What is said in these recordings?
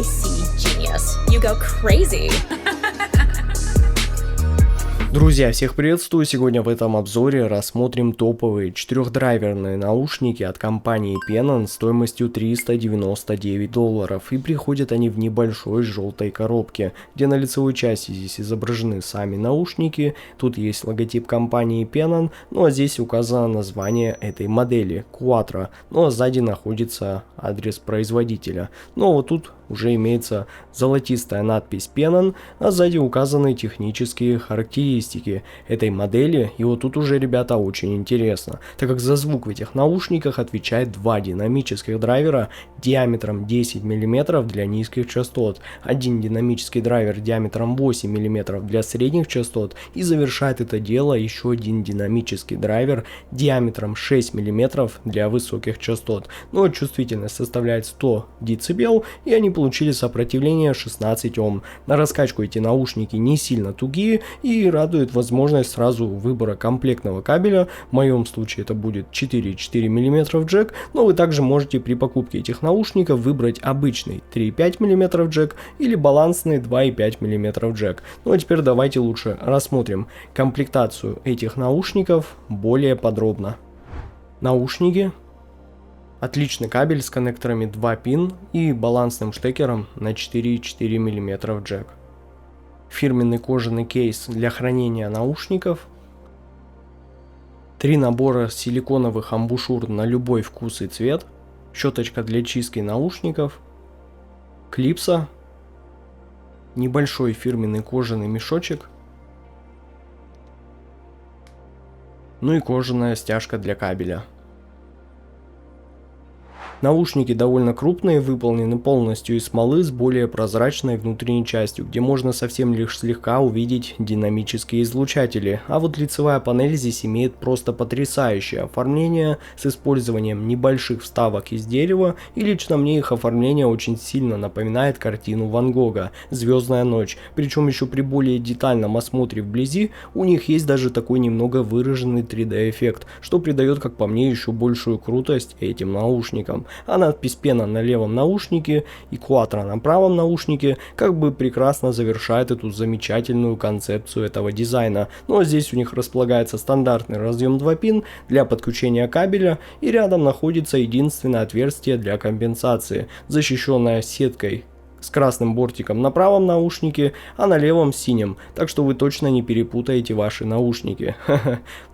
I see genius. You go crazy. Друзья, всех приветствую! Сегодня в этом обзоре рассмотрим топовые 4-драйверные наушники от компании Penon стоимостью $399. И приходят они в небольшой желтой коробке, где на лицевой части здесь изображены сами наушники, тут есть логотип компании Penon, ну а здесь указано название этой модели Quattro, ну а сзади находится адрес производителя. Но вот тут уже имеется золотистая надпись Penon, а сзади указаны технические характеристики этой модели. И вот тут уже, ребята, очень интересно, так как за звук в этих наушниках отвечает два динамических драйвера диаметром 10 мм для низких частот, один динамический драйвер диаметром 8 мм для средних частот, и завершает это дело еще один динамический драйвер диаметром 6 мм для высоких частот. Но чувствительность составляет 100 дБ, и они получили сопротивление 16 Ом. На раскачку эти наушники не сильно тугие и радует возможность сразу выбора комплектного кабеля. В моем случае это будет 4,4 мм джек, но вы также можете при покупке этих наушников выбрать обычный 3,5 мм джек или балансный 2,5 мм джек. Ну а теперь давайте лучше рассмотрим комплектацию этих наушников более подробно. Наушники. Отличный кабель с коннекторами 2 пин и балансным штекером на 4,4 мм джек. Фирменный кожаный кейс для хранения наушников. 3 набора силиконовых амбушюр на любой вкус и цвет. Щеточка для чистки наушников. Клипса. Небольшой фирменный кожаный мешочек. Ну и кожаная стяжка для кабеля. Наушники довольно крупные, выполнены полностью из смолы с более прозрачной внутренней частью, где можно совсем лишь слегка увидеть динамические излучатели. А вот лицевая панель здесь имеет просто потрясающее оформление с использованием небольших вставок из дерева, и лично мне их оформление очень сильно напоминает картину Ван Гога «Звездная ночь». Причем еще при более детальном осмотре вблизи у них есть даже такой немного выраженный 3D эффект, что придает, как по мне, еще большую крутость этим наушникам. А надпись Penon на левом наушнике и Quattro на правом наушнике как бы прекрасно завершает эту замечательную концепцию этого дизайна. Ну а здесь у них располагается стандартный разъем 2 пин для подключения кабеля, и рядом находится единственное отверстие для компенсации, защищенное сеткой с красным бортиком на правом наушнике, а на левом синим, так что вы точно не перепутаете ваши наушники.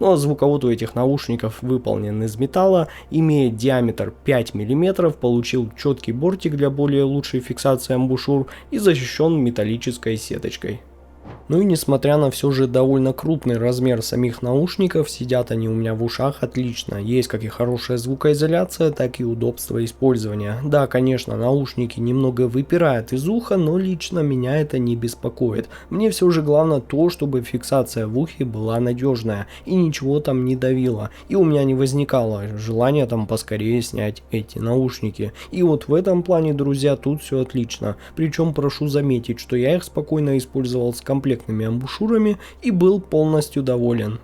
Ну а звуковод у этих наушников выполнен из металла, имеет диаметр 5 мм, получил четкий бортик для более лучшей фиксации амбушюр и защищен металлической сеточкой. Ну и несмотря на все же довольно крупный размер самих наушников, сидят они у меня в ушах отлично. Есть как и хорошая звукоизоляция, так и удобство использования. Да, конечно, наушники немного выпирают из уха, но лично меня это не беспокоит. Мне все же главное то, чтобы фиксация в ухе была надежная и ничего там не давило. И у меня не возникало желания там поскорее снять эти наушники. И вот в этом плане, друзья, тут все отлично. Причем прошу заметить, что я их спокойно использовал с комплектными амбушюрами и был полностью доволен.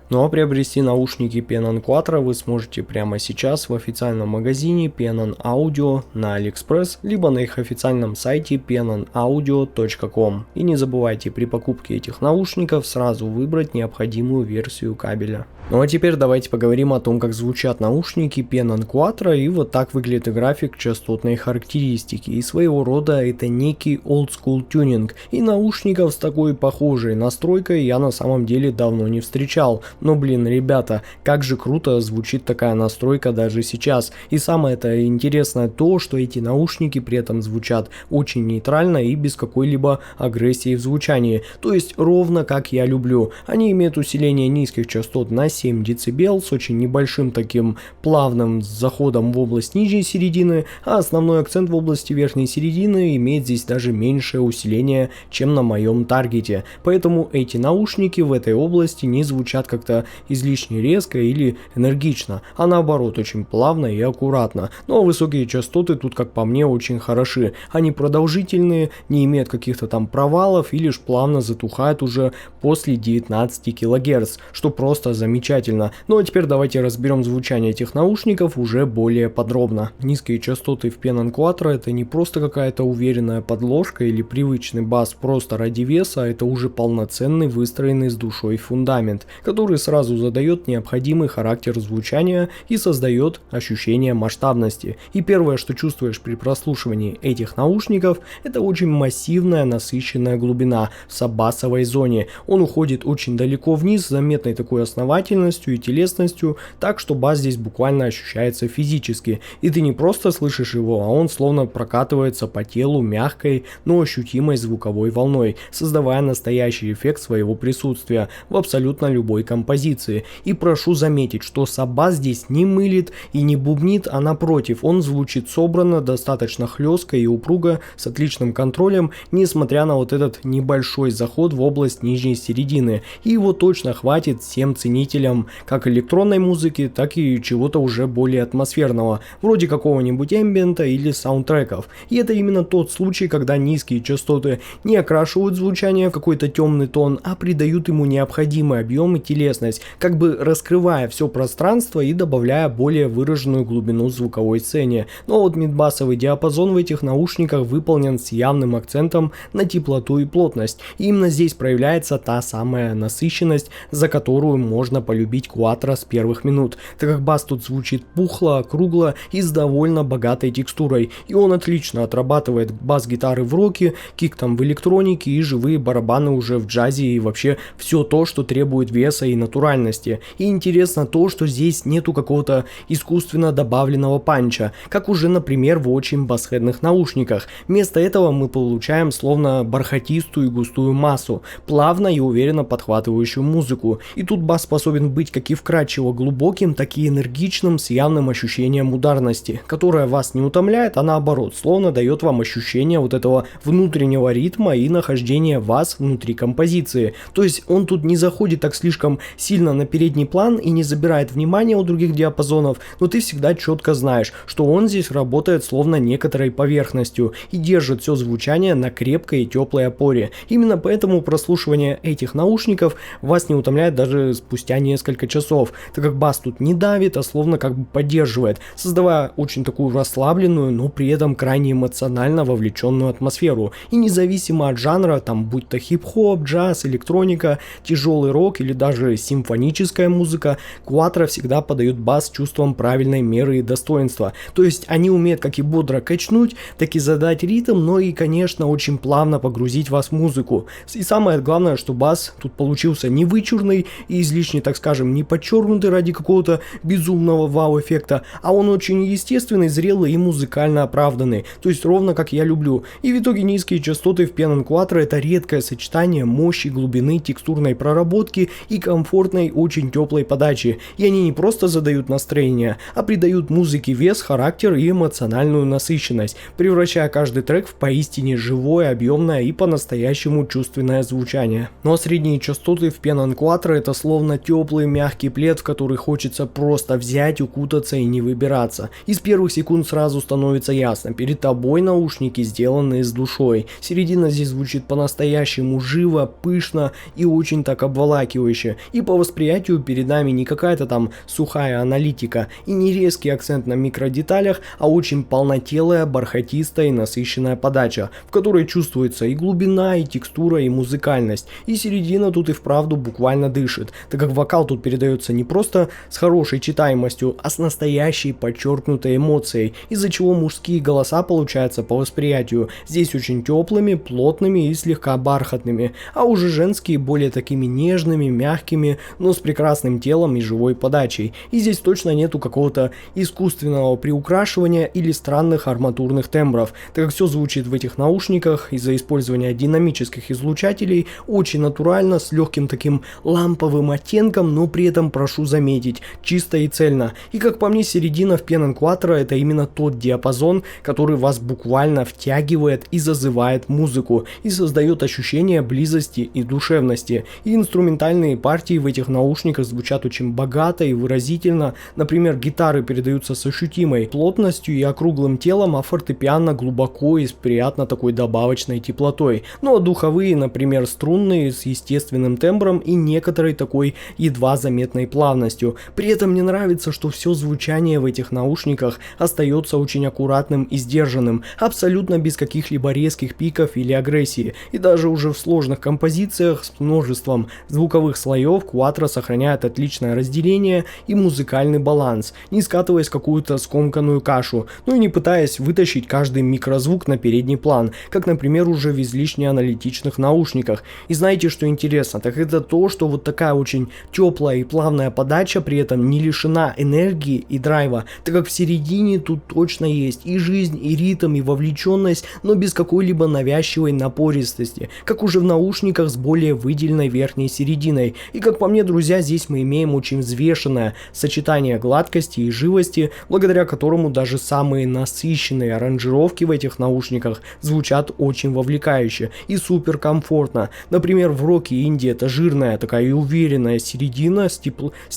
Ну а приобрести наушники Penon Quattro вы сможете прямо сейчас в официальном магазине Penon Audio на AliExpress, либо на их официальном сайте penonaudio.com. И не забывайте при покупке этих наушников сразу выбрать необходимую версию кабеля. Ну а теперь давайте поговорим о том, как звучат наушники Penon Quattro, и вот так выглядит график частотной характеристики. И своего рода это некий old school тюнинг, и наушников с такой похожей настройкой я на самом деле давно не встречал. Но блин, ребята, как же круто звучит такая настройка даже сейчас. И самое-то интересное то, что эти наушники при этом звучат очень нейтрально и без какой-либо агрессии в звучании. То есть ровно как я люблю. Они имеют усиление низких частот на 7 дБ с очень небольшим таким плавным заходом в область нижней середины, а основной акцент в области верхней середины имеет здесь даже меньшее усиление, чем на моем таргете. Поэтому эти наушники в этой области не звучат как-то как-то излишне резко или энергично, а наоборот очень плавно и аккуратно. Но высокие частоты тут, как по мне, очень хороши. Они продолжительные, не имеют каких-то там провалов и лишь плавно затухают уже после 19 кГц, что просто замечательно. Ну а теперь давайте разберем звучание этих наушников уже более подробно. Низкие частоты в Pennon Quattro это не просто какая-то уверенная подложка или привычный бас просто ради веса, а это уже полноценный выстроенный с душой фундамент, который сразу задает необходимый характер звучания и создает ощущение масштабности. И первое, что чувствуешь при прослушивании этих наушников, это очень массивная насыщенная глубина в саббасовой зоне. Он уходит очень далеко вниз с заметной такой основательностью и телесностью, так что бас здесь буквально ощущается физически. И ты не просто слышишь его, а он словно прокатывается по телу мягкой, но ощутимой звуковой волной, создавая настоящий эффект своего присутствия в абсолютно любой композиции. И прошу заметить, что саббас здесь не мылит и не бубнит, а напротив, он звучит собрано, достаточно хлестко и упруго, с отличным контролем, несмотря на вот этот небольшой заход в область нижней середины. И его точно хватит всем ценителям как электронной музыки, так и чего-то уже более атмосферного, вроде какого-нибудь эмбиента или саундтреков. И это именно тот случай, когда низкие частоты не окрашивают звучание в какой-то темный тон, а придают ему необходимый объем и телесность, как бы раскрывая все пространство и добавляя более выраженную глубину звуковой сцене. Но вот мидбасовый диапазон в этих наушниках выполнен с явным акцентом на теплоту и плотность. И именно здесь проявляется та самая насыщенность, за которую можно полюбить Quattro с первых минут, так как бас тут звучит пухло, округло и с довольно богатой текстурой. И он отлично отрабатывает бас-гитары в роке, кик там в электронике и живые барабаны уже в джазе и вообще все то, что требует веса и натуральности. И интересно то, что здесь нету какого-то искусственно добавленного панча, как уже, например, в очень басхедных наушниках. Вместо этого мы получаем словно бархатистую и густую массу, плавно и уверенно подхватывающую музыку. И тут бас способен быть как и вкрадчиво глубоким, так и энергичным, с явным ощущением ударности, которое вас не утомляет, а наоборот, словно дает вам ощущение вот этого внутреннего ритма и нахождения вас внутри композиции. То есть он тут не заходит так слишком сильно на передний план и не забирает внимание у других диапазонов, но ты всегда четко знаешь, что он здесь работает словно некоторой поверхностью и держит все звучание на крепкой и теплой опоре. Именно поэтому прослушивание этих наушников вас не утомляет даже спустя несколько часов, так как бас тут не давит, а словно как бы поддерживает, создавая очень такую расслабленную, но при этом крайне эмоционально вовлеченную атмосферу. И независимо от жанра, там будь то хип-хоп, джаз, электроника, тяжелый рок или даже симфоническая музыка, Quattro всегда подают бас с чувством правильной меры и достоинства. То есть они умеют как и бодро качнуть, так и задать ритм, но и, конечно, очень плавно погрузить вас в музыку. И самое главное, что бас тут получился не вычурный и излишне, так скажем, не подчеркнутый ради какого-то безумного вау-эффекта, а он очень естественный, зрелый и музыкально оправданный, то есть ровно как я люблю. И в итоге низкие частоты в Pennon Quattro это редкое сочетание мощи, глубины, текстурной проработки и комфортной, очень теплой подачи. И они не просто задают настроение, а придают музыке вес, характер и эмоциональную насыщенность, превращая каждый трек в поистине живое, объемное и по-настоящему чувственное звучание. Ну а средние частоты в Pennon Quattro это словно теплый мягкий плед, в который хочется просто взять, укутаться и не выбираться. И с первых секунд сразу становится ясно, перед тобой наушники, сделанные с душой. Середина здесь звучит по-настоящему живо, пышно и очень так обволакивающе. И по восприятию перед нами не какая-то там сухая аналитика и не резкий акцент на микродеталях, а очень полнотелая, бархатистая и насыщенная подача, в которой чувствуется и глубина, и текстура, и музыкальность. И середина тут и вправду буквально дышит, так как вокал тут передается не просто с хорошей читаемостью, а с настоящей подчеркнутой эмоцией, из-за чего мужские голоса получаются по восприятию здесь очень теплыми, плотными и слегка бархатными, а уже женские более такими нежными, мягкими, но с прекрасным телом и живой подачей. И здесь точно нету какого-то искусственного приукрашивания или странных арматурных тембров, так как все звучит в этих наушниках из-за использования динамических излучателей очень натурально, с легким таким ламповым оттенком, но при этом, прошу заметить, чисто и цельно. И как по мне, середина в Pennon Quattro это именно тот диапазон, который вас буквально втягивает и зазывает музыку, и создает ощущение близости и душевности. И инструментальные партии партии в этих наушниках звучат очень богато и выразительно. Например, гитары передаются с ощутимой плотностью и округлым телом, а фортепиано глубоко и с приятно такой добавочной теплотой. Ну а духовые, например, струнные с естественным тембром и некоторой такой едва заметной плавностью. При этом мне нравится, что все звучание в этих наушниках остается очень аккуратным и сдержанным, абсолютно без каких-либо резких пиков или агрессии. И даже уже в сложных композициях с множеством звуковых слоев Quattro сохраняет отличное разделение и музыкальный баланс, не скатываясь в какую-то скомканную кашу, ну и не пытаясь вытащить каждый микрозвук на передний план, как, например, уже в излишне аналитичных наушниках. И знаете, что интересно? Так это то, что вот такая очень теплая и плавная подача при этом не лишена энергии и драйва, так как в середине тут точно есть и жизнь, и ритм, и вовлеченность, но без какой-либо навязчивой напористости, как уже в наушниках с более выделенной верхней серединой. И как по мне, друзья, здесь мы имеем очень взвешенное сочетание гладкости и живости, благодаря которому даже самые насыщенные аранжировки в этих наушниках звучат очень вовлекающе и супер комфортно. Например, в роке и инди это жирная такая и уверенная середина с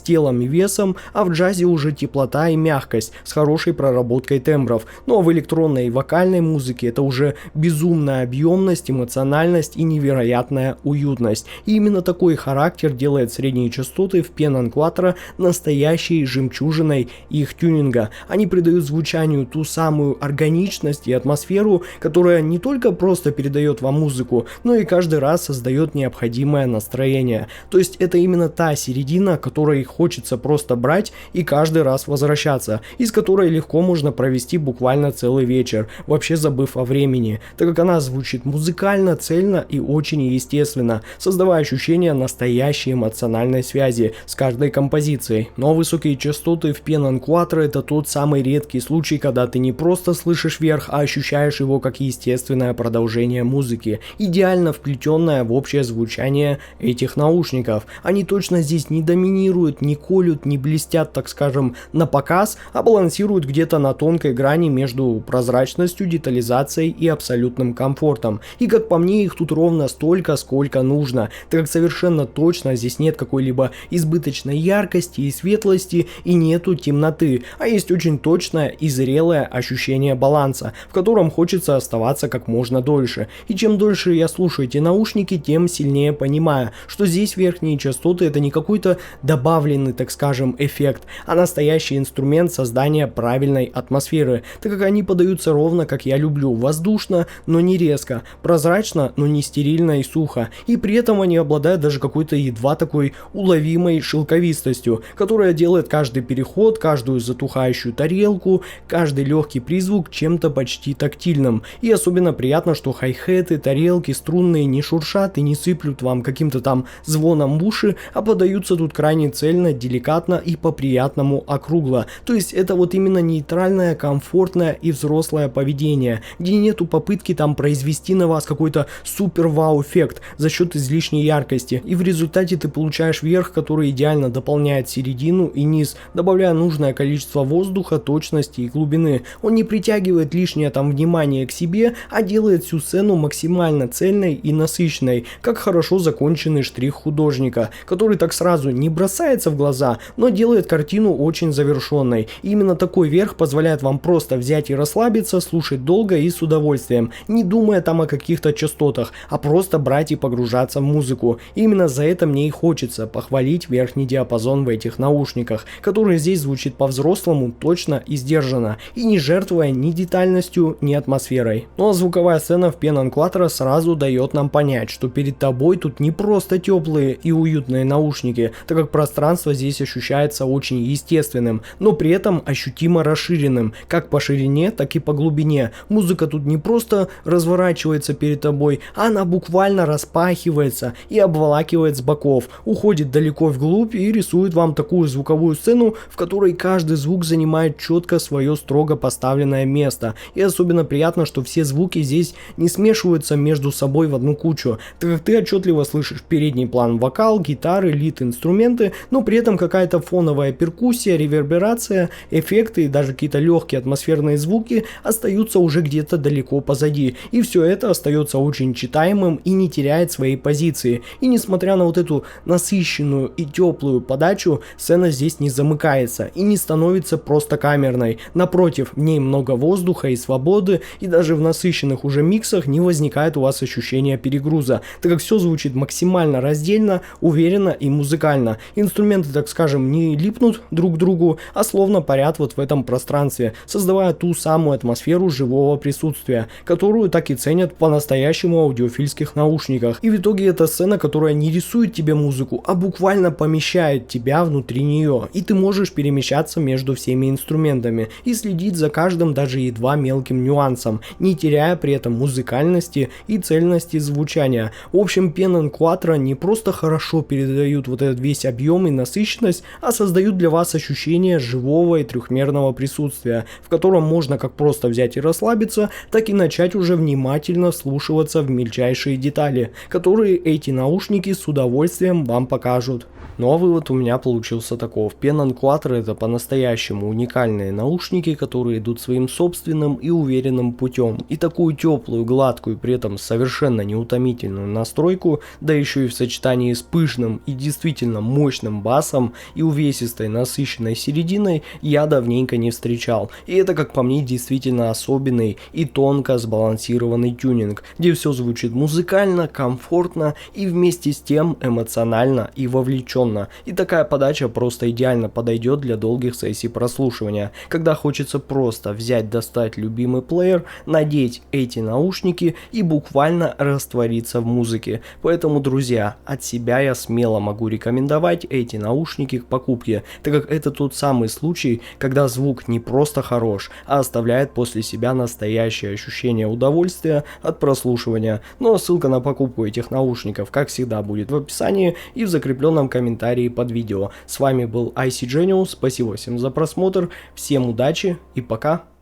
телом и весом, а в джазе уже теплота и мягкость с хорошей проработкой тембров. Ну а в электронной и вокальной музыке это уже безумная объемность, эмоциональность и невероятная уютность. И именно такой характер делает средние частоты в Pennon Quattro настоящей жемчужиной их тюнинга. Они придают звучанию ту самую органичность и атмосферу, которая не только просто передает вам музыку, но и каждый раз создает необходимое настроение. То есть это именно та середина, которой хочется просто брать и каждый раз возвращаться, из которой легко можно провести буквально целый вечер, вообще забыв о времени, так как она звучит музыкально, цельно и очень естественно, создавая ощущение настоящей эмоциональной связи с каждой композицией. Но высокие частоты в Pennon Quattro это тот самый редкий случай, когда ты не просто слышишь верх, а ощущаешь его как естественное продолжение музыки, идеально вплетенное в общее звучание этих наушников. Они точно здесь не доминируют, не колют, не блестят, так скажем, на показ, а балансируют где-то на тонкой грани между прозрачностью, детализацией и абсолютным комфортом. И как по мне, их тут ровно столько, сколько нужно, так как совершенно точно здесь нет какой-либо избыточной яркости и светлости, и нету темноты, а есть очень точное и зрелое ощущение баланса, в котором хочется оставаться как можно дольше. И чем дольше я слушаю эти наушники, тем сильнее понимаю, что здесь верхние частоты это не какой-то добавленный, так скажем, эффект, а настоящий инструмент создания правильной атмосферы, так как они подаются ровно как я люблю, воздушно, но не резко, прозрачно, но не стерильно и сухо, и при этом они обладают даже какой-то едва такой уловимой шелковистостью, которая делает каждый переход, каждую затухающую тарелку, каждый легкий призвук чем-то почти тактильным. И особенно приятно, что хай-хеты, тарелки, струнные не шуршат и не сыплют вам каким-то там звоном в уши, а подаются тут крайне цельно, деликатно и по-приятному округло. То есть это вот именно нейтральное, комфортное и взрослое поведение, где нету попытки там произвести на вас какой-то супер-вау-эффект за счет излишней яркости. И в результате ты получаешь верх, который идеально дополняет середину и низ, добавляя нужное количество воздуха, точности и глубины. Он не притягивает лишнее там внимание к себе, а делает всю сцену максимально цельной и насыщенной, как хорошо законченный штрих художника, который так сразу не бросается в глаза, но делает картину очень завершенной. И именно такой верх позволяет вам просто взять и расслабиться, слушать долго и с удовольствием, не думая там о каких-то частотах, а просто брать и погружаться в музыку. И именно за это мне и хочется похвалить верхний диапазон в этих наушниках, который здесь звучит по-взрослому, точно и сдержанно, и не жертвуя ни детальностью, ни атмосферой. Ну а звуковая сцена в Pennon Quattro сразу дает нам понять, что перед тобой тут не просто теплые и уютные наушники, так как пространство здесь ощущается очень естественным, но при этом ощутимо расширенным, как по ширине, так и по глубине. Музыка тут не просто разворачивается перед тобой, а она буквально распахивается и обволакивает с боков, уходит далеко вглубь и рисует вам такую звуковую сцену, в которой каждый звук занимает четко свое строго поставленное место. И особенно приятно, что все звуки здесь не смешиваются между собой в одну кучу, так как ты отчетливо слышишь передний план вокал, гитары, лид-инструменты, но при этом какая-то фоновая перкуссия, реверберация, эффекты и даже какие-то легкие атмосферные звуки остаются уже где-то далеко позади. И все это остается очень читаемым и не теряет своей позиции. И несмотря на вот эту насыщенную и теплую подачу, сцена здесь не замыкается и не становится просто камерной. Напротив, в ней много воздуха и свободы, и даже в насыщенных уже миксах не возникает у вас ощущения перегруза, так как все звучит максимально раздельно, уверенно и музыкально. Инструменты, так скажем, не липнут друг к другу, а словно парят вот в этом пространстве, создавая ту самую атмосферу живого присутствия, которую так и ценят по-настоящему аудиофильских наушниках. И в итоге это сцена, которая не рисует тебе музыку, а буквально помещает тебя внутри нее, и ты можешь перемещаться между всеми инструментами и следить за каждым даже едва мелким нюансом, не теряя при этом музыкальности и цельности звучания. В общем, Pen Quattro не просто хорошо передают вот этот весь объем и насыщенность, а создают для вас ощущение живого и трехмерного присутствия, в котором можно как просто взять и расслабиться, так и начать уже внимательно вслушиваться в мельчайшие детали, которые эти наушники с удовольствием вам покажут. Ну а вывод у меня получился таков. Pen Quattro это по-настоящему уникальные наушники, которые идут своим собственным и уверенным путем. И такую теплую, гладкую, при этом совершенно неутомительную настройку, да еще и в сочетании с пышным и действительно мощным басом и увесистой насыщенной серединой я давненько не встречал. И это, как по мне, действительно особенный и тонко сбалансированный тюнинг, где все звучит музыкально, комфортно и вместе с тем эмоционально и вовлеченно. И такая подача просто идеально подойдет для долгих сессий прослушивания, когда хочется просто взять, достать любимый плеер, надеть эти наушники и буквально раствориться в музыке. Поэтому, друзья, от себя я смело могу рекомендовать эти наушники к покупке, так как это тот самый случай, когда звук не просто хорош, а оставляет после себя настоящее ощущение удовольствия от прослушивания. Ну а ссылка на покупку этих наушников, как всегда, будет в описании и в закрепленном комментарии под видео. С вами был IC Genius, спасибо всем за просмотр, всем удачи и пока!